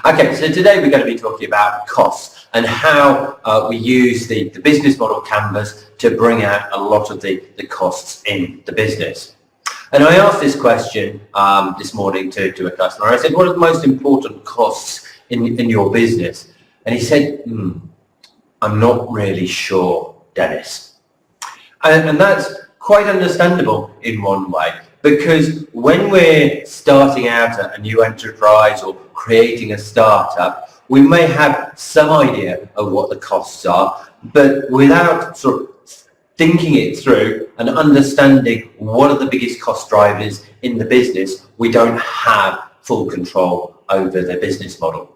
Okay, so today we're going to be talking about costs and how we use the business model canvas to bring out a lot of the costs in the business. And I asked this question this morning to a customer. I said, what are the most important costs in your business? And he said, I'm not really sure, Dennis. And that's quite understandable in one way, because when we're starting out a new enterprise or creating a startup, we may have some idea of what the costs are, but without sort of thinking it through and understanding what are the biggest cost drivers in the business, we don't have full control over the business model.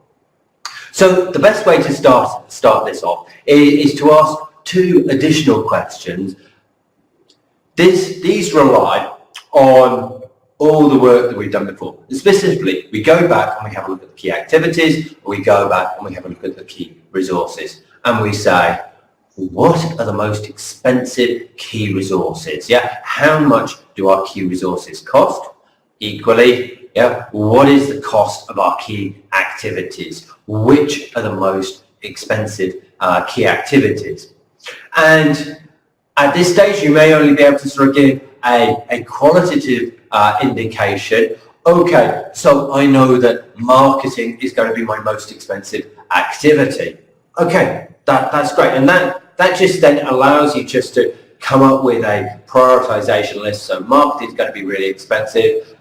So the best way to start this off is to ask two additional questions. These rely on all the work that we've done before. And specifically, we go back and we have a look at the key activities, or we go back and we have a look at the key resources, and we say, what are the most expensive key resources? Yeah, how much do our key resources cost? Equally, yeah, what is the cost of our key activities? Which are the most expensive key activities? And at this stage, you may only be able to sort of give a qualitative indication. Okay, so I know that marketing is going to be my most expensive activity. Okay, that's great. And that just then allows you just to come up with a prioritization list. So marketing is going to be really expensive.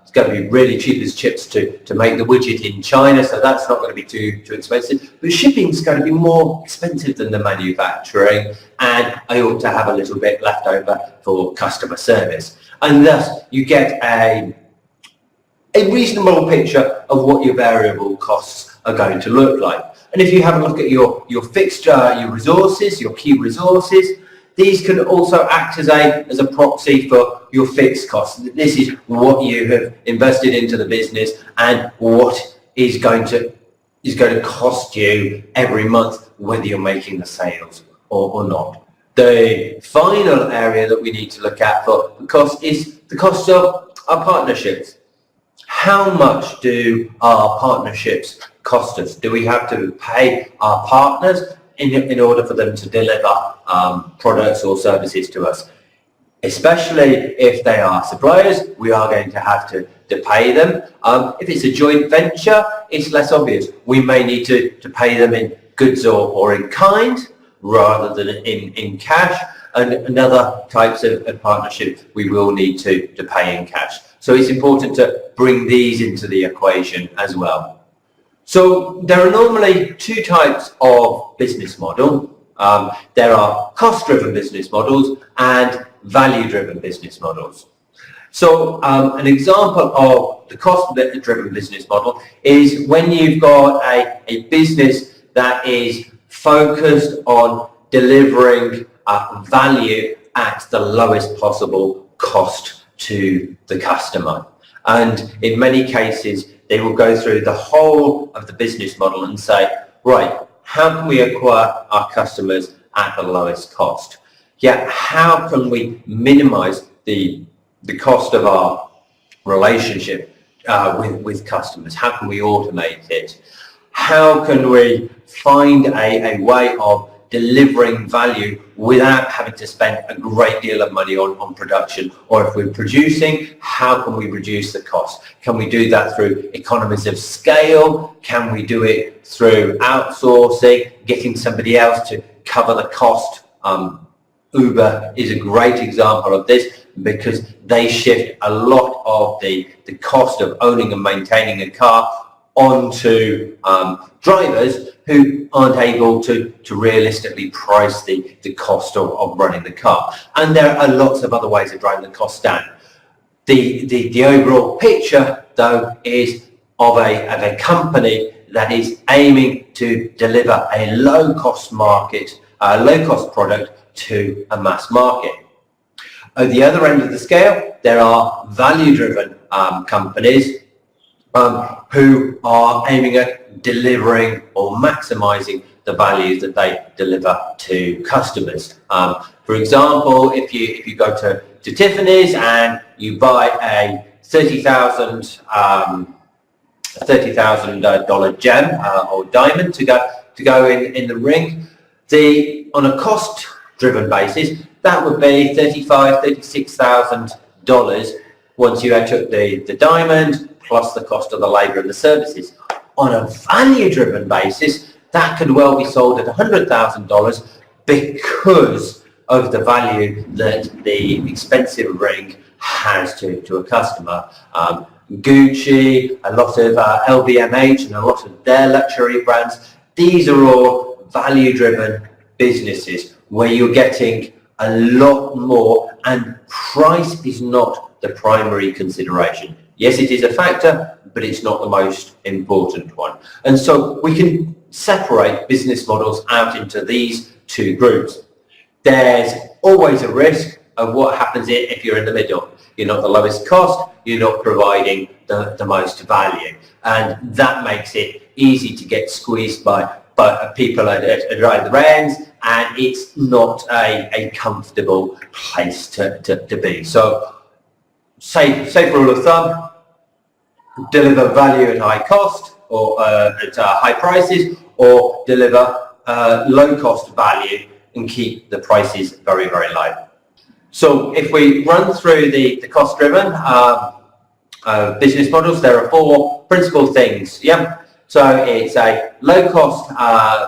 It's going to be really cheap as chips to make the widget in China, so that's not going to be too expensive. But shipping is going to be more expensive than the manufacturing, and I ought to have a little bit left over for customer service. And thus you get a reasonable picture of what your variable costs are going to look like. And if you have a look at your fixed your resources, your key resources, these can also act as a proxy for your fixed costs. This is what you have invested into the business and what is going to cost you every month, whether you're making the sales or not. The final area that we need to look at for the cost is the cost of our partnerships. How much do our partnerships cost us? Do we have to pay our partners in order for them to deliver products or services to us? Especially if they are suppliers, we are going to have to pay them. If it's a joint venture, it's less obvious. We may need to pay them in goods or in kind rather than in cash, and other types of partnerships we will need to pay in cash. So it's important to bring these into the equation as well. So there are normally two types of business model. There are cost-driven business models and value-driven business models. So an example of the cost-driven business model is when you've got a business that is focused on delivering value at the lowest possible cost to the customer. And in many cases, they will go through the whole of the business model and say, right, how can we acquire our customers at the lowest cost? Yeah, how can we minimize the cost of our relationship with customers? How can we automate it? How can we find a way of delivering value without having to spend a great deal of money on production? Or if we're producing, how can we reduce the cost? Can we do that through economies of scale? Can we do it through outsourcing, getting somebody else to cover the cost? Uber is a great example of this, because they shift a lot of the cost of owning and maintaining a car onto drivers who aren't able to realistically price the cost of running the car. And there are lots of other ways of driving the cost down. The overall picture, though, is of a company that is aiming to deliver a low-cost product to a mass market. At the other end of the scale, there are value-driven companies who are aiming at delivering or maximizing the value that they deliver to customers. For example, if you go to Tiffany's and you buy a 30,000 a $30,000 gem or diamond to go in the ring. On a cost-driven basis, that would be $36,000 once you took the diamond plus the cost of the labour and the services. On a value-driven basis, that could well be sold at $100,000 because of the value that the expensive ring has to a customer. Gucci, a lot of LVMH and a lot of their luxury brands, these are all value-driven businesses where you're getting a lot more and price is not the primary consideration. Yes, it is a factor, but it's not the most important one. And so we can separate business models out into these two groups. There's always a risk of what happens if you're in the middle. You're not the lowest cost, you're not providing the most value. And that makes it easy to get squeezed by people at either ends, and it's not a comfortable place to be. So safe rule of thumb, deliver value at high cost or at high prices, or deliver low cost value and keep the prices very, very low. So if we run through the cost-driven business models, there are four principal things. Yeah. So it's a low-cost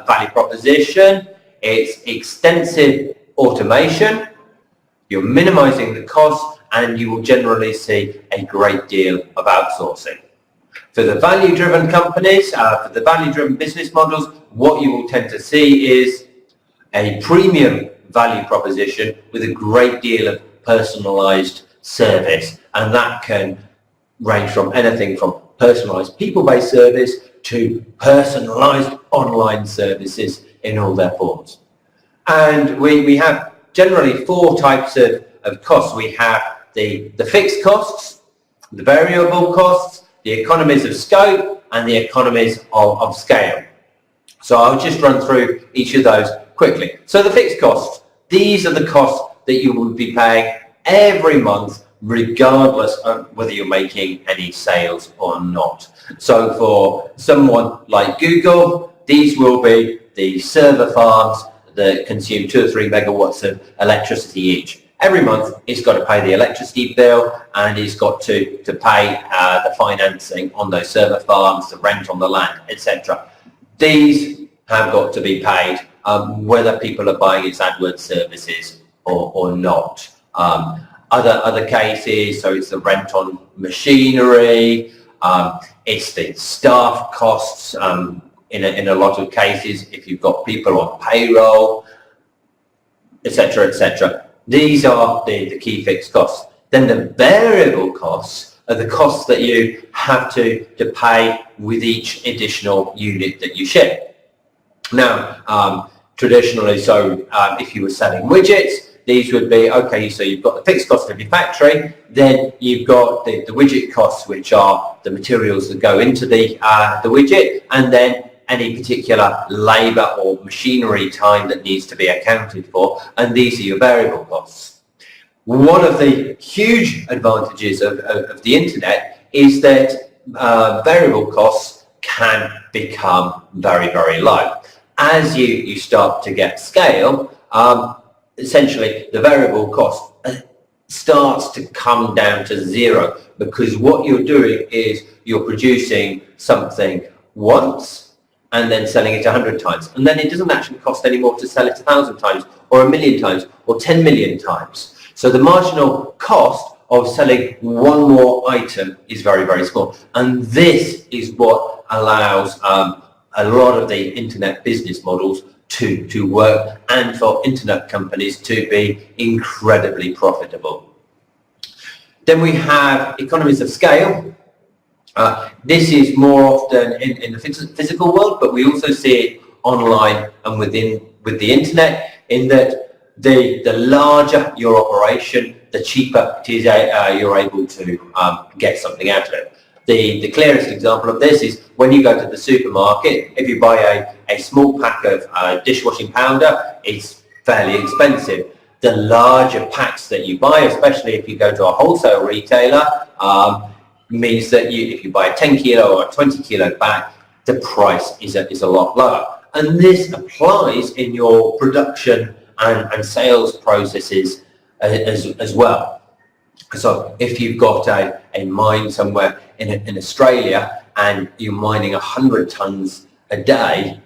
value proposition, it's extensive automation, you're minimizing the cost, and you will generally see a great deal of outsourcing. For the value-driven companies, for the value-driven business models, what you will tend to see is a premium value proposition with a great deal of personalized service, and that can range from anything from personalized people-based service to personalized online services in all their forms. And we have generally four types of costs. We have the fixed costs, the variable costs, the economies of scope, and the economies of scale. So I'll just run through each of those quickly. So the fixed costs, these are the costs that you will be paying every month regardless of whether you're making any sales or not. So for someone like Google, these will be the server farms that consume 2 or 3 megawatts of electricity each. Every month it's got to pay the electricity bill, and it's got to pay the financing on those server farms, the rent on the land, etc. These have got to be paid whether people are buying its AdWords services or not. Other cases, so it's the rent on machinery, it's the staff costs in a lot of cases if you've got people on payroll, etc., etc. These are the key fixed costs. Then the variable costs are the costs that you have to pay with each additional unit that you ship. Now, traditionally, so if you were selling widgets, these would be, okay, so you've got the fixed cost of your factory, then you've got the widget costs, which are the materials that go into the widget, and then any particular labour or machinery time that needs to be accounted for, and these are your variable costs. One of the huge advantages of the internet is that variable costs can become very, very low. As you start to get scale, essentially the variable cost starts to come down to zero, because what you're doing is you're producing something once and then selling it 100 times, and then it doesn't actually cost any more to sell it 1,000 times or 1,000,000 times or 10 million times. So the marginal cost of selling one more item is very, very small, and this is what allows a lot of the internet business models to work, and for internet companies to be incredibly profitable. Then we have economies of scale. This is more often in the physical world, but we also see it online and with the internet, in that the larger your operation, the cheaper it is you're able to get something out of it. The clearest example of this is when you go to the supermarket. If you buy a small pack of dishwashing powder, it's fairly expensive. The larger packs that you buy, especially if you go to a wholesale retailer, means that if you buy a 10 kilo or a 20 kilo bag, the price is a lot lower. And this applies in your production and sales processes as well. So if you've got a mine somewhere in Australia and you're mining 100 tons a day,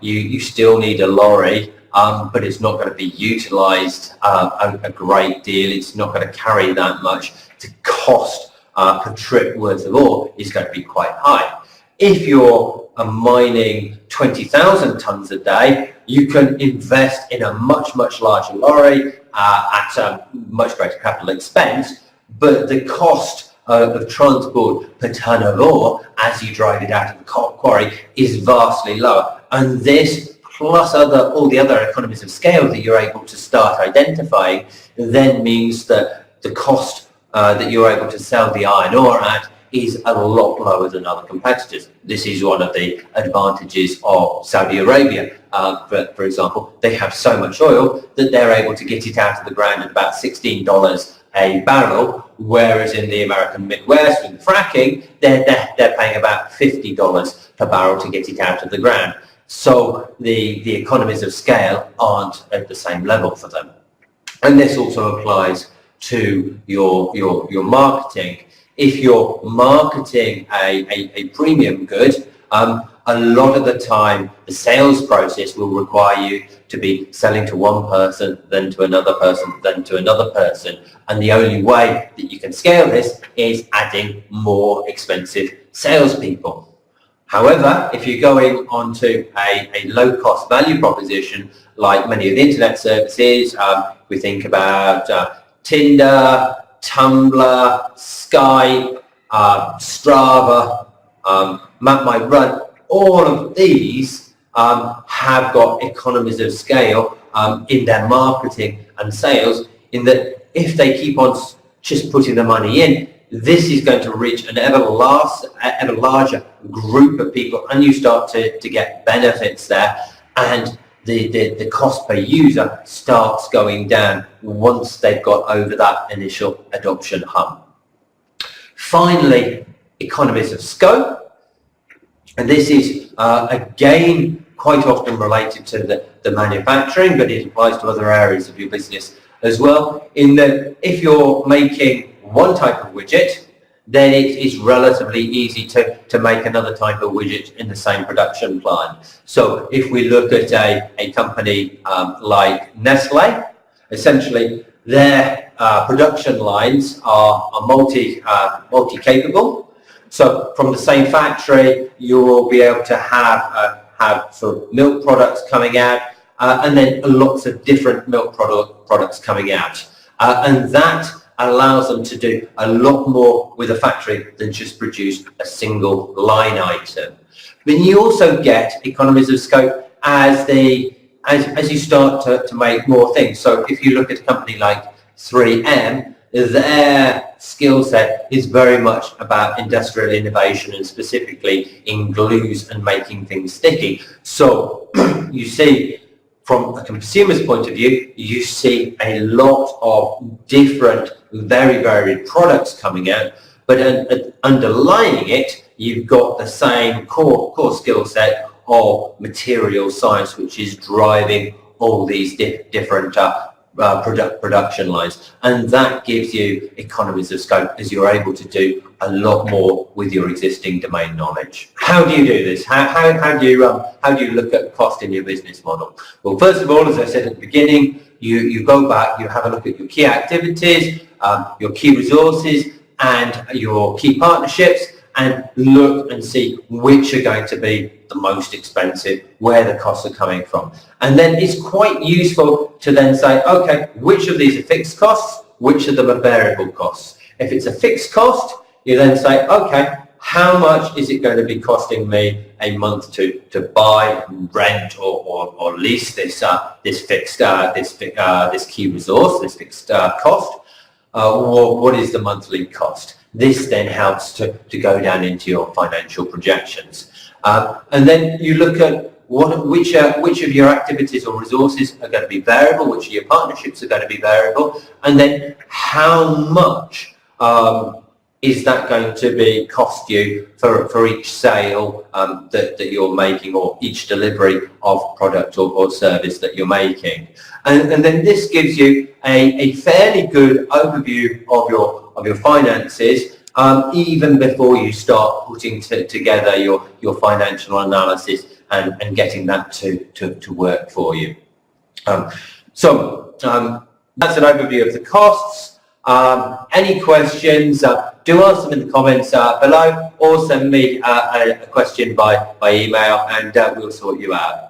you still need a lorry, but it's not going to be utilised a great deal. It's not going to carry that much. The cost per trip worth of ore is going to be quite high. If you're mining 20,000 tons a day, you can invest in a much larger lorry at a much greater capital expense, but the cost of transport per ton of ore as you drive it out of the quarry is vastly lower. And this, plus all the other economies of scale that you're able to start identifying, then means that the cost that you're able to sell the iron ore at is a lot lower than other competitors. This is one of the advantages of Saudi Arabia. For example, they have so much oil that they're able to get it out of the ground at about $16 a barrel, whereas in the American Midwest with fracking, they're paying about $50 per barrel to get it out of the ground. So the economies of scale aren't at the same level for them. And this also applies to your marketing. If you're marketing a premium good, a lot of the time the sales process will require you to be selling to one person, then to another person, then to another person. And the only way that you can scale this is adding more expensive salespeople. However, if you're going onto a low-cost value proposition, like many of the internet services, we think about Tinder, Tumblr, Skype, Strava, Map My Run, all of these have got economies of scale in their marketing and sales, in that if they keep on just putting the money in, this is going to reach an ever larger group of people, and you start to get benefits there, and the cost per user starts going down once they've got over that initial adoption hump. Finally, economies of scope, and this is again quite often related to the manufacturing, but it applies to other areas of your business as well, in that if you're making one type of widget, then it is relatively easy to make another type of widget in the same production plant. So if we look at a company like Nestle, essentially their production lines are multi-capable. So from the same factory, you will be able to have sort of milk products coming out, and then lots of different milk products coming out. And that allows them to do a lot more with a factory than just produce a single line item. But you also get economies of scope as you start to make more things. So if you look at a company like 3M, their skill set is very much about industrial innovation, and specifically in glues and making things sticky. So you see, from a consumer's point of view, you see a lot of different, very varied products coming out, but underlying it, you've got the same core skill set of material science, which is driving all these different production lines, and that gives you economies of scope as you're able to do a lot more with your existing domain knowledge. How do you do this? How do you look at cost in your business model? Well, first of all, as I said at the beginning, you go back, you have a look at your key activities, your key resources, and your key partnerships, and look and see which are going to be the most expensive, where the costs are coming from. And then it's quite useful to then say, okay, which of these are fixed costs, which of them are variable costs? If it's a fixed cost, you then say, okay, how much is it going to be costing me a month to buy, rent, or lease this key resource, this fixed cost? What is the monthly cost? This then helps to go down into your financial projections. And then you look at which of your activities or resources are going to be variable, which of your partnerships are going to be variable, and then how much is that going to be cost you for each sale that you're making, or each delivery of product or service that you're making? And then this gives you a fairly good overview of your finances, even before you start putting together your financial analysis and getting that to work for you. So that's an overview of the costs. Any questions, do ask them in the comments below, or send me a question by email, and we'll sort you out.